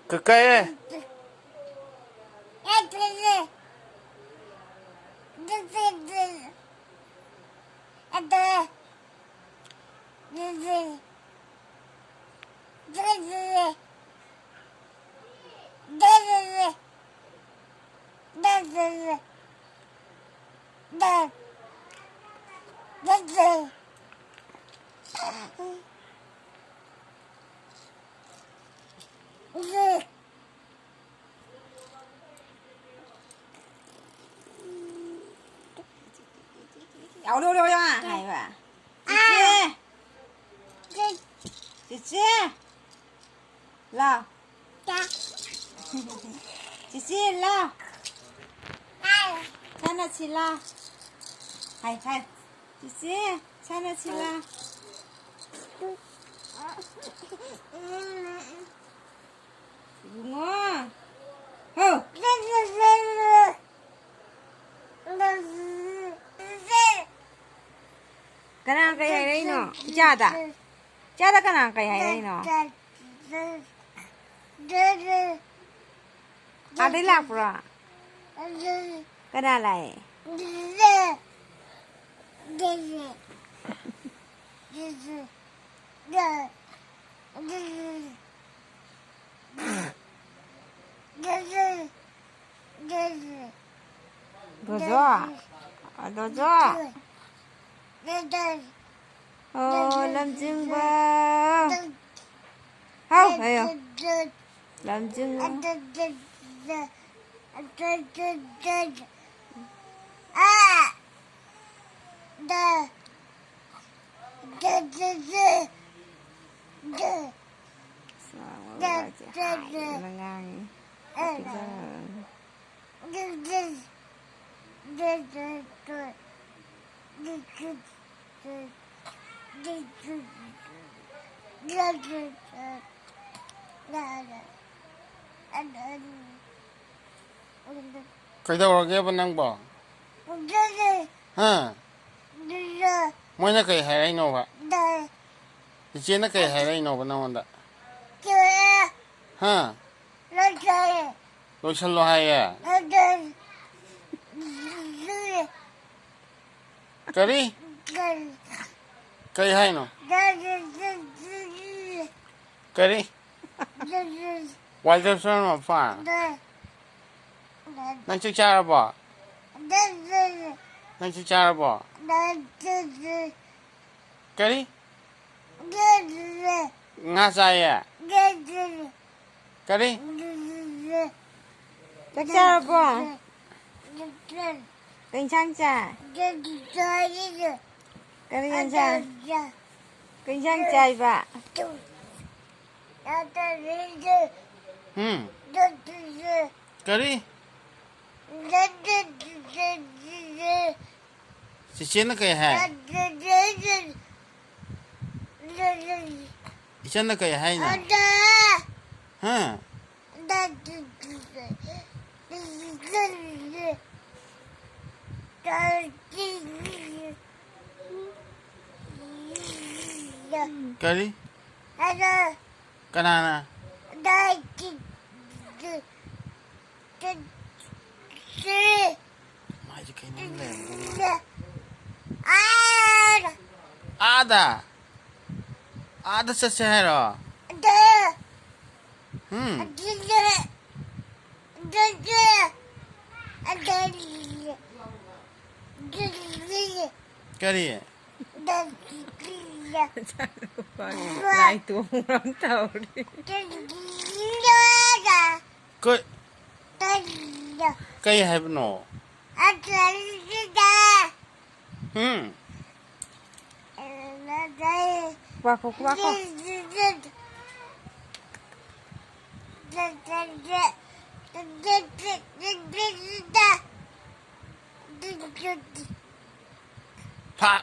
Какая?咬溜溜呀，还有啊，姐姐，捞，姐姐捞，찬아起捞，嗨，姐姐찬아起捞，붕어，好。Kanang kay hay no? Jada kanang kay hay no? Adi la pura. Kana lai. Dojo. Oh, làm chừng ba. Không, hay không? Làm chừng. Kaidaurage ba nangbo? Ha? Moina kay haray no ba? Iche na kay haray no ba nangwanda? Ha? Loisalo haya. Kari? Kay hay no? Kari? Walter son ma fa. Nang chichara ba? Nang chichara ba? Kari? Nga saya. Kari? Chichara ba? 괜찮자. Kari 괜찮. 괜찮자 iba. Kari? Iche na kay hay. Iche na kay hay na. Ha? Kari? Kanana? Maji kay nang Ada. Ada sa sahara. Kari? Lai tuong orang tahu ni. Kay kay hay no? Kuako. Pa.